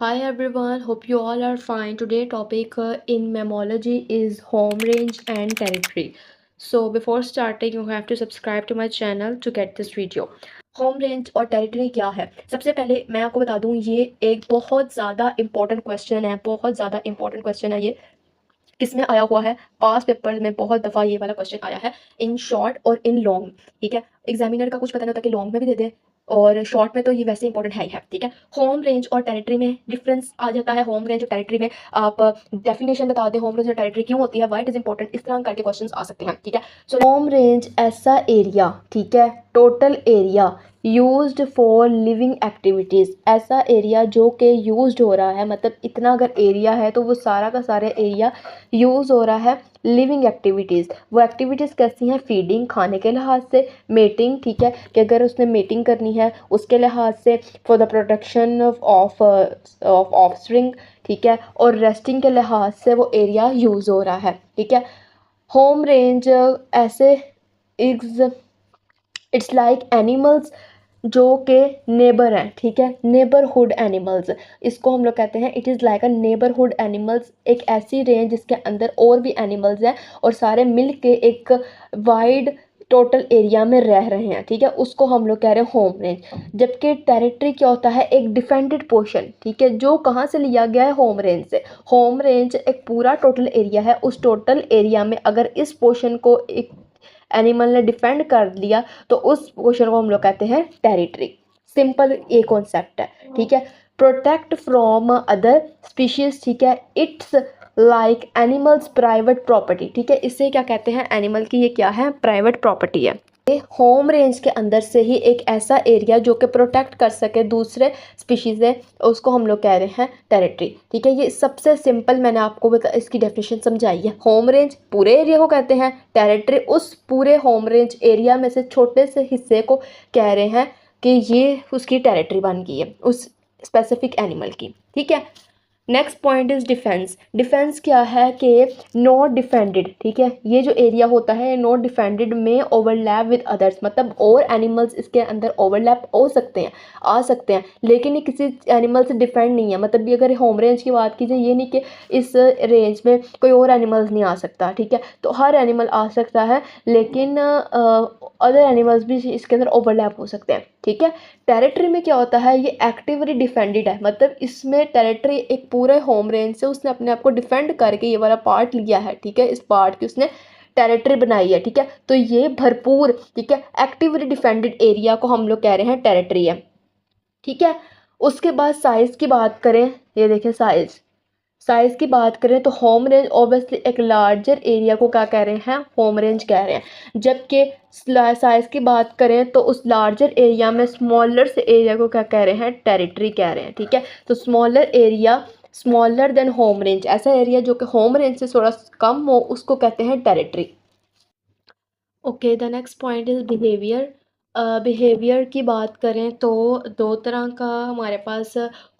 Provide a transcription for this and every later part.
Hi everyone, hope you all are fine. Today topic in mammalogy is home range and territory. So before starting you have to subscribe to my channel to get this video. Home range और territory क्या है? सबसे पहले मैं आपको बता दूं, ये एक बहुत ज़्यादा इंपॉर्टेंट क्वेश्चन है, बहुत ज़्यादा इंपॉर्टेंट क्वेश्चन है ये। किसमें आया हुआ है? पास पेपर में बहुत दफ़ा ये वाला क्वेश्चन आया है, इन शॉर्ट और इन लॉन्ग। ठीक है, एग्जामिनर का कुछ पता नहीं होता कि लॉन्ग में भी दे दे और शॉर्ट में, तो ये वैसे इंपॉर्टेंट है ही है। ठीक है, होम रेंज और टेरिटरी में डिफरेंस आ जाता है। होम रेंज और टेरिटरी में आप डेफिनेशन बता दें, होम रेंज और टेरिटरी क्यों होती है, व्हाई इट इज इंपॉर्टेंट, इस तरह करके क्वेश्चंस आ सकते हैं। ठीक है, सो होम रेंज ऐसा एरिया, ठीक है, total area used for living activities, ऐसा एरिया जो कि यूज्ड हो रहा है, मतलब इतना अगर एरिया है तो वो सारा का सारा एरिया यूज़ हो रहा है लिविंग एक्टिविटीज़। वो एक्टिविटीज़ कैसी हैं? फीडिंग, खाने के लिहाज से, मेटिंग, ठीक है, कि अगर उसने मेटिंग करनी है उसके लिहाज से, for the production of offspring, ठीक है, और रेस्टिंग के लिहाज से वो एरिया यूज़ हो रहा है। ठीक है, होम रेंज ऐसे इट्स लाइक एनिमल्स जो के नेबर हैं। ठीक है, नेबरहुड एनिमल्स, इसको हम लोग कहते हैं it is like a neighbourhood animals, एक ऐसी रेंज जिसके अंदर और भी एनिमल्स हैं और सारे मिल के एक वाइड टोटल एरिया में रह रहे हैं। ठीक है, उसको हम लोग कह रहे हैं होम रेंज। जबकि टेरिटरी क्या होता है? एक डिफेंडेड पोर्शन, ठीक है, जो कहाँ से लिया गया है? होम रेंज से। होम रेंज एक पूरा टोटल एरिया है, उस टोटल एरिया में अगर इस पोर्शन को एक एनिमल ने डिफेंड कर लिया तो उस पोर्शन को हम लोग कहते हैं टेरिटरी। सिंपल ये कॉन्सेप्ट है। ठीक है, प्रोटेक्ट फ्रॉम अदर स्पीशीज, ठीक है, it's like animals private property. ठीक है, इससे क्या कहते हैं? एनिमल की ये क्या है? प्राइवेट प्रॉपर्टी है। होम रेंज के अंदर से ही एक ऐसा एरिया जो कि प्रोटेक्ट कर सके दूसरे स्पीशीज़ है, उसको हम लोग कह रहे हैं टेरिटरी। ठीक है, ये सबसे सिंपल मैंने आपको इसकी डेफिनेशन समझाई है। होम रेंज पूरे एरिया को कहते हैं, टेरिटरी उस पूरे होम रेंज एरिया में से छोटे से हिस्से को कह रहे हैं कि ये उसकी टेरिटरी बन गई है उस स्पेसिफिक एनिमल की। ठीक है, next point is defence. Defence क्या है? कि नॉट डिफेंडेड, ठीक है, ये जो एरिया होता है नॉट डिफेंडेड में ओवरलैप विद अदर्स, मतलब और एनिमल्स इसके अंदर ओवरलैप हो सकते हैं, आ सकते हैं, लेकिन ये किसी एनिमल से डिफेंड नहीं है। मतलब भी अगर होम रेंज की बात कीजिए, ये नहीं कि इस रेंज में कोई और एनिमल्स नहीं आ सकता। ठीक है, तो हर एनिमल आ सकता है, लेकिन अदर एनिमल्स भी इसके अंदर ओवरलैप हो सकते हैं। ठीक है, टेरिटरी में क्या होता है? ये एक्टिवली डिफेंडेड है, मतलब इसमें टेरिटरी एक पूरे होम रेंज से उसने अपने आप को डिफेंड करके ये वाला पार्ट लिया है। ठीक है, इस पार्ट की उसने टेरिटरी बनाई है। ठीक है, तो ये भरपूर, ठीक है, एक्टिवली डिफेंडेड एरिया को हम लोग कह रहे हैं टेरिटरी है। ठीक है, उसके बाद साइज की बात करें, ये देखें साइज़ की बात करें तो होम रेंज ऑब्वियसली एक लार्जर एरिया को क्या कह रहे हैं? होम रेंज कह रहे हैं। जबकि साइज़ की बात करें तो उस लार्जर एरिया में स्मॉलर से एरिया को क्या कह रहे हैं? टेरिटरी कह रहे हैं। ठीक है, तो smaller area, smaller than home range, ऐसा एरिया जो कि होम रेंज से थोड़ा कम हो उसको कहते हैं territory. Okay, the next point is behaviour. Behaviour की बात करें तो दो तरह का हमारे पास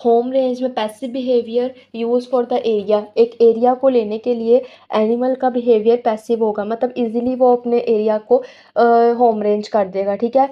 होम रेंज में passive behaviour use for the area, एक एरिया को लेने के लिए एनिमल का बिहेवियर पैसिव होगा, मतलब इजीली वो अपने एरिया को होम रेंज कर देगा। ठीक है,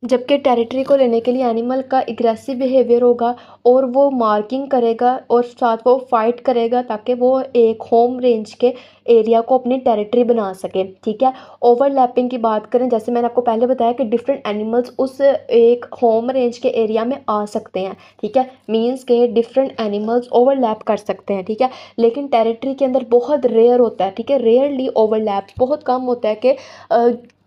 जबकि टेरिटरी को लेने के लिए एनिमल का एग्रेसिव बिहेवियर होगा और वो मार्किंग करेगा और साथ वो फाइट करेगा ताकि वो एक होम रेंज के एरिया को अपनी टेरिटरी बना सके। ठीक है, ओवरलैपिंग की बात करें, जैसे मैंने आपको पहले बताया कि डिफरेंट एनिमल्स उस एक होम रेंज के एरिया में आ सकते हैं। ठीक है, मीन्स के डिफरेंट एनिमल्स ओवरलैप कर सकते हैं। ठीक है, लेकिन टेरिटरी के अंदर बहुत रेयर होता है। ठीक है, रेयरली ओवरलैप, बहुत कम होता है कि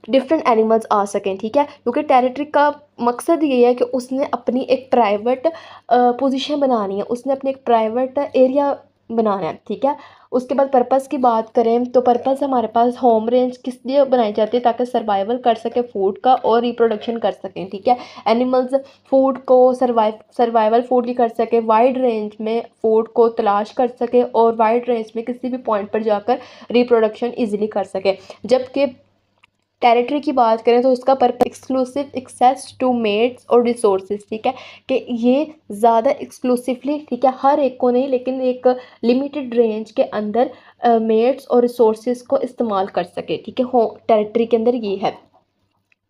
डिफरेंट एनिमल्स आ सकें। ठीक है, क्योंकि टेरिटरी का मकसद ये है कि उसने अपनी एक प्राइवेट पोजीशन बनानी है, उसने अपने एक प्राइवेट एरिया बनाना है। ठीक है, उसके बाद पर्पस की बात करें तो पर्पस हमारे पास होम रेंज किस लिए बनाई जाती है? ताकि सर्वाइवल कर सके फूड का और रिप्रोडक्शन कर सकें। ठीक है, एनिमल्स फूड को सर्वाइवल फूड भी कर सके, वाइड रेंज में फूड को तलाश कर सके और वाइड रेंज में किसी भी पॉइंट पर जाकर रिप्रोडक्शन ईजिली कर सके। जबकि टेरिटरी की बात करें तो उसका purpose exclusive access to mates और रिसोर्सेज। ठीक है, कि ये ज़्यादा एक्सक्लूसिवली, ठीक है, हर एक को नहीं लेकिन एक लिमिटेड रेंज के अंदर मेट्स और रिसोर्सेज को इस्तेमाल कर सके। ठीक है, हो टेरिटरी के अंदर ये है।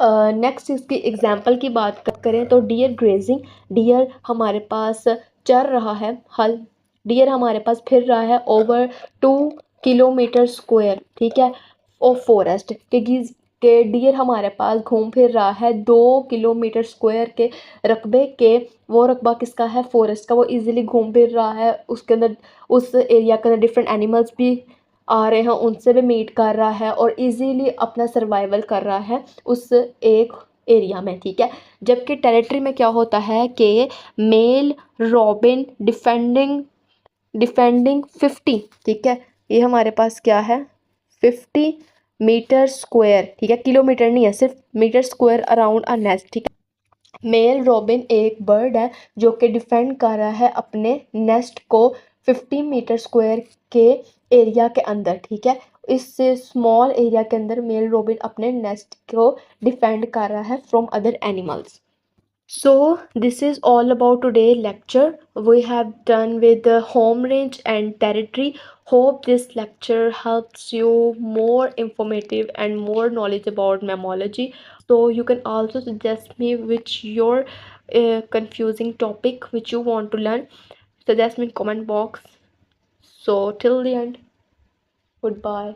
नेक्स्ट इसकी एग्जांपल की बात करें तो डियर ग्रेजिंग। डियर हमारे पास चर रहा है, हल डियर हमारे पास फिर रहा है ओवर 2 किलोमीटर स्क्वायर, ठीक है, ऑफ फॉरेस्ट के डियर हमारे पास घूम फिर रहा है 2 किलोमीटर स्क्वायर के रकबे के। वो रकबा किसका है? फॉरेस्ट का। वो इजीली घूम फिर रहा है उसके अंदर, उस एरिया के अंदर डिफरेंट एनिमल्स भी आ रहे हैं, उनसे भी मीट कर रहा है और इजीली अपना सर्वाइवल कर रहा है उस एक एरिया में, ठीक है। जबकि टेरिटरी में क्या होता है कि मेल रॉबिन डिफेंडिंग 50, ठीक है, ये हमारे पास क्या है 50 मीटर स्क्वायर, ठीक है, किलोमीटर नहीं है, सिर्फ metre square around a nest, ठीक है। मेल रॉबिन एक बर्ड है जो कि डिफेंड कर रहा है अपने नेस्ट को 50 मीटर स्क्वायर के एरिया के अंदर, ठीक है। इस स्मॉल एरिया के अंदर मेल रॉबिन अपने नेस्ट को डिफेंड कर रहा है from other animals. So this is all about today's lecture. We have done with the home range and territory. Hope this lecture helps you more informative and more knowledge about mammalogy. So you can also suggest me which your confusing topic which you want to learn. Suggest me in comment box. So till the end, goodbye.